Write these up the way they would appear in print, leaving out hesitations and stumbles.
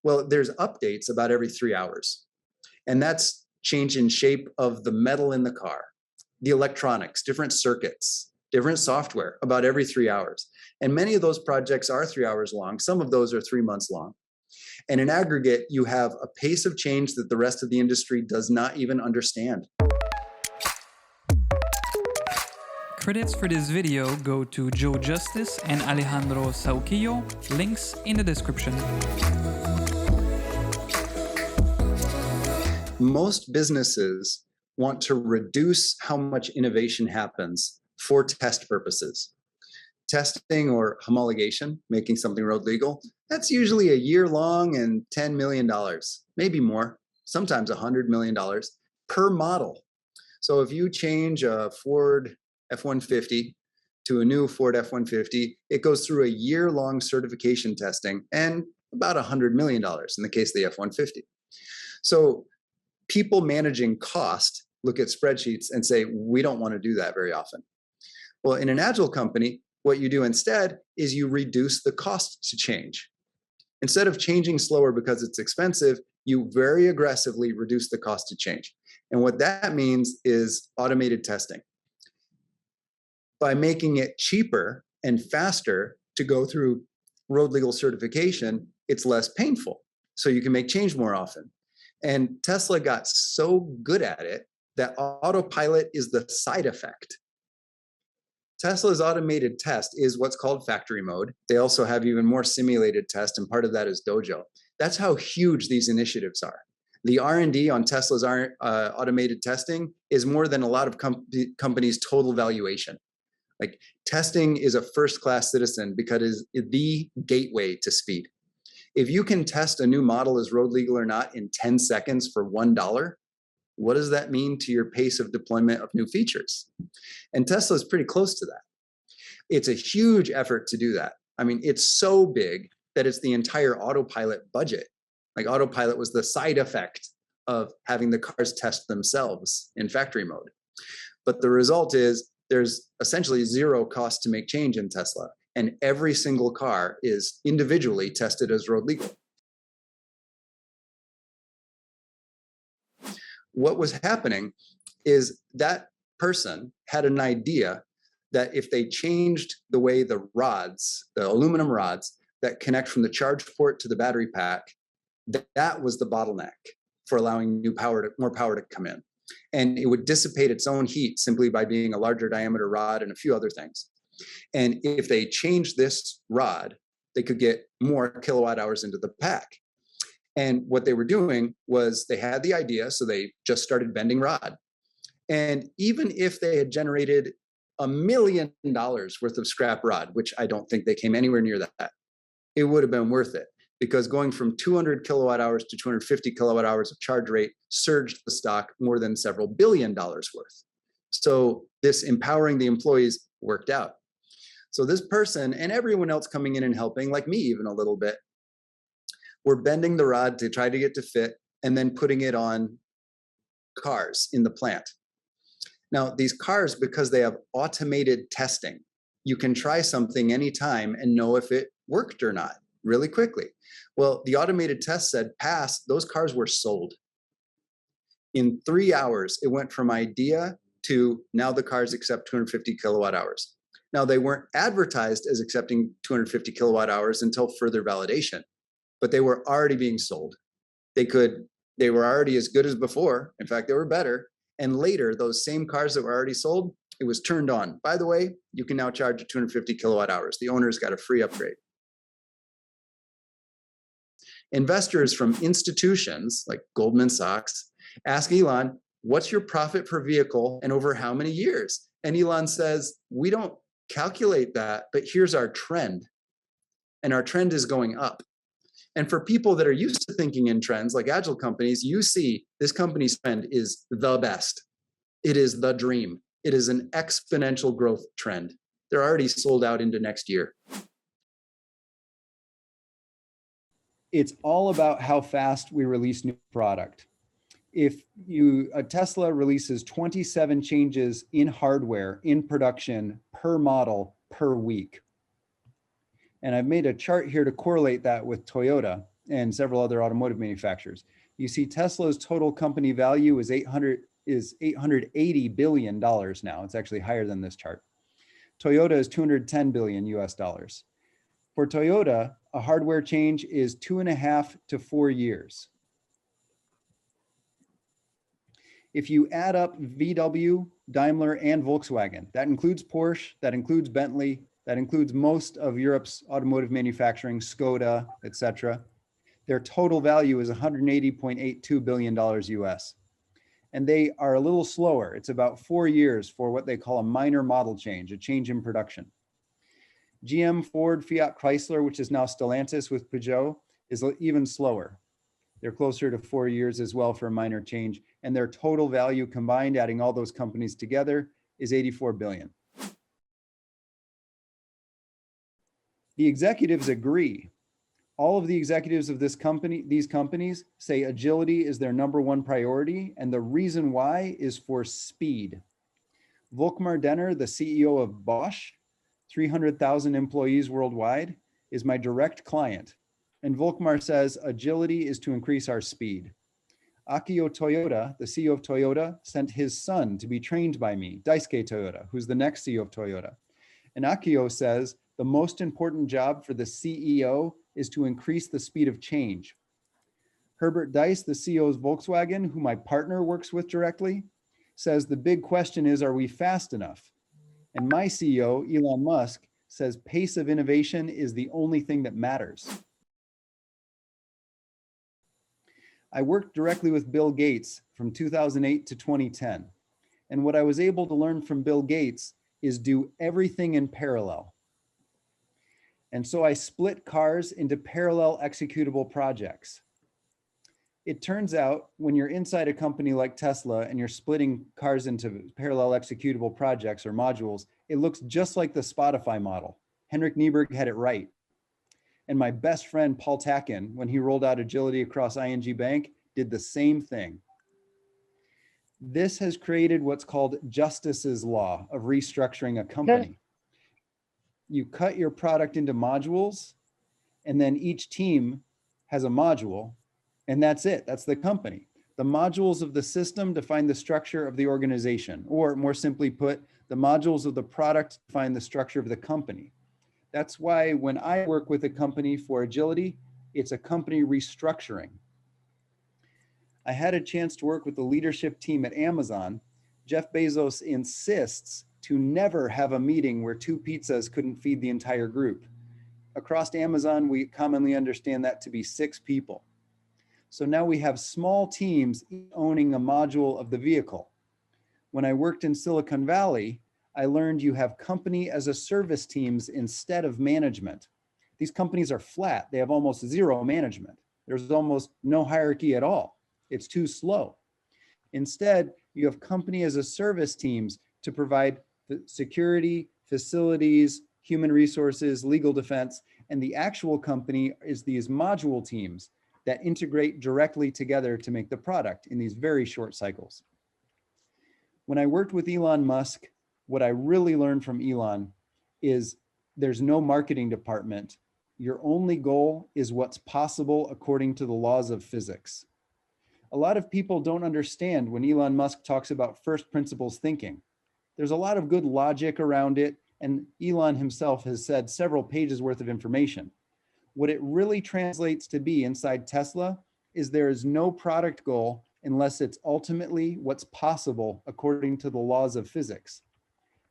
Well, there's updates about every 3 hours. And that's change in shape of the metal in the car, the electronics, different circuits, different software about every 3 hours. And many of those projects are 3 hours long. Some of those are 3 months long. And in aggregate, you have a pace of change that the rest of the industry does not even understand. Credits for this video go to Joe Justice and Alejandro Sauquillo, links in the description. Most businesses want to reduce how much innovation happens for test purposes. Testing or homologation, making something road legal, that's usually a year long and $10 million, maybe more, sometimes $100 million per model. So if you change a Ford F-150 to a new Ford F-150, it goes through a year-long certification testing and about $100 million in the case of the F-150. So people managing cost look at spreadsheets and say, we don't want to do that very often. Well, in an Agile company, what you do instead is you reduce the cost to change. Instead of changing slower because it's expensive, you very aggressively reduce the cost to change. And what that means is automated testing. By making it cheaper and faster to go through road legal certification, it's less painful. So you can make change more often. And Tesla got so good at it that autopilot is the side effect. Tesla's automated test is what's called factory mode. They also have even more simulated test, and part of that is Dojo. That's how huge these initiatives are. The R&D on Tesla's automated testing is more than a lot of companies' total valuation. Like, testing is a first-class citizen because it is the gateway to speed. If you can test a new model as road legal or not in 10 seconds for $1, what does that mean to your pace of deployment of new features? And Tesla is pretty close to that. It's a huge effort to do that. I mean, it's so big that it's the entire autopilot budget. Like, autopilot was the side effect of having the cars test themselves in factory mode. But the result is there's essentially zero cost to make change in Tesla. And every single car is individually tested as road legal. What was happening is that person had an idea that if they changed the way the rods, the aluminum rods that connect from the charge port to the battery pack, that was the bottleneck for allowing more power to come in. And it would dissipate its own heat simply by being a larger diameter rod and a few other things. And if they changed this rod, they could get more kilowatt hours into the pack. And what they were doing was they had the idea, so they just started bending rod. And even if they had generated $1 million worth of scrap rod, which I don't think they came anywhere near that, it would have been worth it, because going from 200 kilowatt hours to 250 kilowatt hours of charge rate surged the stock more than several $1 billion worth. So this empowering the employees worked out. So this person and everyone else coming in and helping, like me even a little bit, were bending the rod to try to get to fit and then putting it on cars in the plant. Now, these cars, because they have automated testing, you can try something anytime and know if it worked or not really quickly. Well, the automated test said pass, those cars were sold. In 3 hours, it went from idea to now the cars accept 250 kilowatt hours. Now, they weren't advertised as accepting 250 kilowatt hours until further validation, but they were already being sold. They were already as good as before. In fact, they were better. And later, those same cars that were already sold, it was turned on. By the way, you can now charge at 250 kilowatt hours. The owners got a free upgrade. Investors from institutions like Goldman Sachs ask Elon, what's your profit per vehicle and over how many years? And Elon says, we don't calculate that, but here's our trend. And our trend is going up. And for people that are used to thinking in trends, like Agile companies, you see this company's trend is the best. It is the dream. It is an exponential growth trend. They're already sold out into next year. It's all about how fast we release new product. If a Tesla releases 27 changes in hardware in production per model per week. And I've made a chart here to correlate that with Toyota. and several other automotive manufacturers. You see Tesla's total company value is $880 billion now. It's actually higher than this chart. Toyota is 210 billion US dollars. For Toyota, a hardware change is 2.5 to 4 years. If you add up VW, Daimler, and Volkswagen, that includes Porsche, that includes Bentley, that includes most of Europe's automotive manufacturing, Skoda, etc. Their total value is $180.82 billion US. And they are a little slower. It's about 4 years for what they call a minor model change, a change in production. GM, Ford, Fiat, Chrysler, which is now Stellantis with Peugeot, is even slower. They're closer to 4 years as well for a minor change. And their total value combined, adding all those companies together, is 84 billion. The executives agree. All of the executives of these companies say agility is their #1 priority. And the reason why is for speed. Volkmar Denner, the CEO of Bosch, 300,000 employees worldwide, is my direct client. And Volkmar says agility is to increase our speed. Akio Toyoda, the CEO of Toyota, sent his son to be trained by me, Daisuke Toyoda, who's the next CEO of Toyota. And Akio says the most important job for the CEO is to increase the speed of change. Herbert Diess, the CEO of Volkswagen, who my partner works with directly, says the big question is, are we fast enough? And my CEO, Elon Musk, says pace of innovation is the only thing that matters. I worked directly with Bill Gates from 2008 to 2010. And what I was able to learn from Bill Gates is do everything in parallel. And so I split cars into parallel executable projects. It turns out when you're inside a company like Tesla and you're splitting cars into parallel executable projects or modules, it looks just like the Spotify model. Henrik Nieberg had it right. And my best friend, Paul Takin, when he rolled out agility across ING Bank, did the same thing. This has created what's called Justice's Law of restructuring a company. You cut your product into modules, and then each team has a module, and that's it. That's the company. The modules of the system define the structure of the organization, or more simply put, the modules of the product define the structure of the company. That's why when I work with a company for agility, it's a company restructuring. I had a chance to work with the leadership team at Amazon. Jeff Bezos insists to never have a meeting where 2 pizzas couldn't feed the entire group. Across Amazon, we commonly understand that to be 6 people. So now we have small teams owning a module of the vehicle. When I worked in Silicon Valley, I learned you have company as a service teams instead of management. These companies are flat. They have almost zero management. There's almost no hierarchy at all. It's too slow. Instead, you have company as a service teams to provide the security, facilities, human resources, legal defense, and the actual company is these module teams that integrate directly together to make the product in these very short cycles. When I worked with Elon Musk, what I really learned from Elon is there's no marketing department. Your only goal is what's possible according to the laws of physics. A lot of people don't understand when Elon Musk talks about first principles thinking. There's a lot of good logic around it, and Elon himself has said several pages worth of information. What it really translates to be inside Tesla is there is no product goal unless it's ultimately what's possible according to the laws of physics.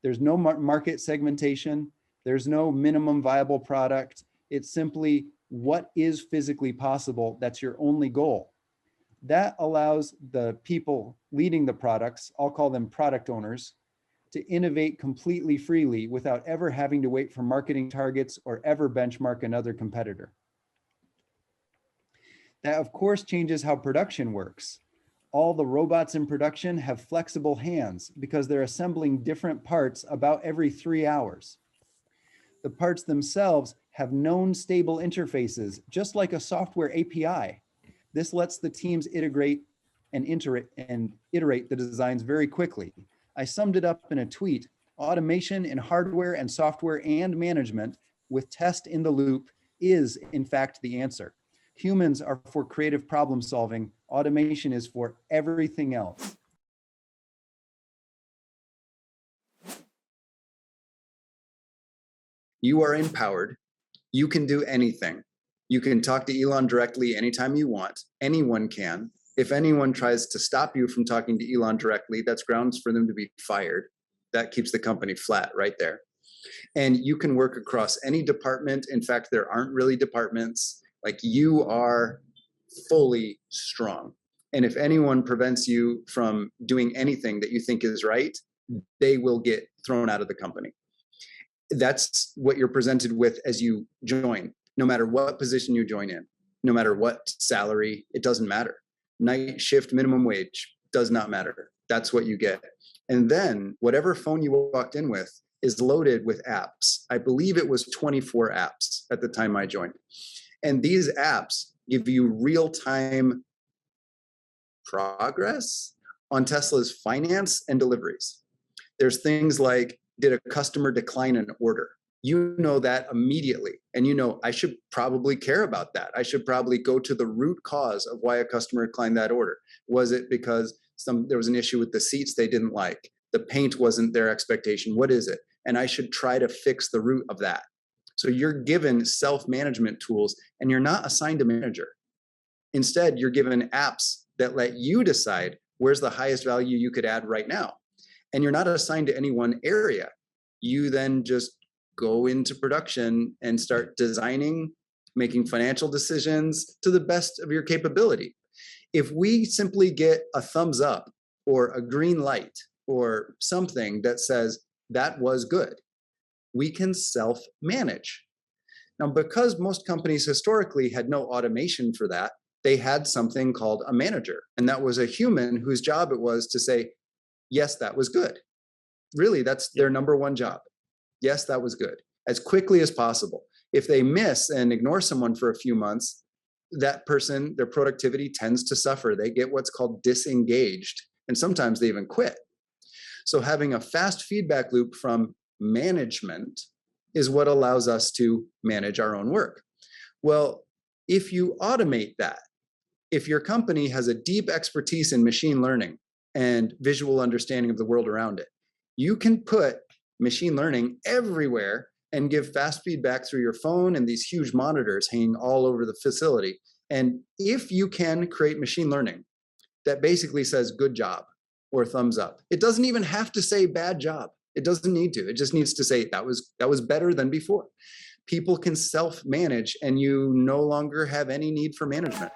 There's no market segmentation. There's no minimum viable product. It's simply what is physically possible. That's your only goal. That allows the people leading the products, I'll call them product owners, to innovate completely freely without ever having to wait for marketing targets or ever benchmark another competitor. That, of course, changes how production works. All the robots in production have flexible hands because they're assembling different parts about every 3 hours. The parts themselves have known stable interfaces, just like a software API. This lets the teams iterate the designs very quickly. I summed it up in a tweet: automation in hardware and software and management with test in the loop is, in fact, the answer. Humans are for creative problem solving. Automation is for everything else. You are empowered. You can do anything. You can talk to Elon directly anytime you want. Anyone can. If anyone tries to stop you from talking to Elon directly, that's grounds for them to be fired. That keeps the company flat right there. And you can work across any department. In fact, there aren't really departments. Like, you are fully strong. And if anyone prevents you from doing anything that you think is right, they will get thrown out of the company. That's what you're presented with as you join, no matter what position you join in, no matter what salary, it doesn't matter. Night shift, minimum wage, does not matter. That's what you get. And then whatever phone you walked in with is loaded with apps. I believe it was 24 apps at the time I joined. And these apps give you real-time progress on Tesla's finance and deliveries. There's things like, did a customer decline an order? You know that immediately. And you know, I should probably care about that. I should probably go to the root cause of why a customer declined that order. Was it because there was an issue with the seats they didn't like? The paint wasn't their expectation. What is it? And I should try to fix the root of that. So you're given self-management tools, and you're not assigned a manager. Instead, you're given apps that let you decide where's the highest value you could add right now. And you're not assigned to any one area. You then just go into production and start designing, making financial decisions to the best of your capability. If we simply get a thumbs up or a green light or something that says that was good, we can self-manage. Now, because most companies historically had no automation for that, they had something called a manager. And that was a human whose job it was to say, yes, that was good. Really, that's their number one job. Yes, that was good. As quickly as possible. If they miss and ignore someone for a few months, that person, their productivity tends to suffer. They get what's called disengaged, and sometimes they even quit. So having a fast feedback loop from management is what allows us to manage our own work. Well, if you automate that, if your company has a deep expertise in machine learning and visual understanding of the world around it, you can put machine learning everywhere and give fast feedback through your phone and these huge monitors hanging all over the facility. And if you can create machine learning that basically says good job or thumbs up, it doesn't even have to say bad job. It doesn't need to. It just needs to say that was better than before. People can self-manage, and you no longer have any need for management.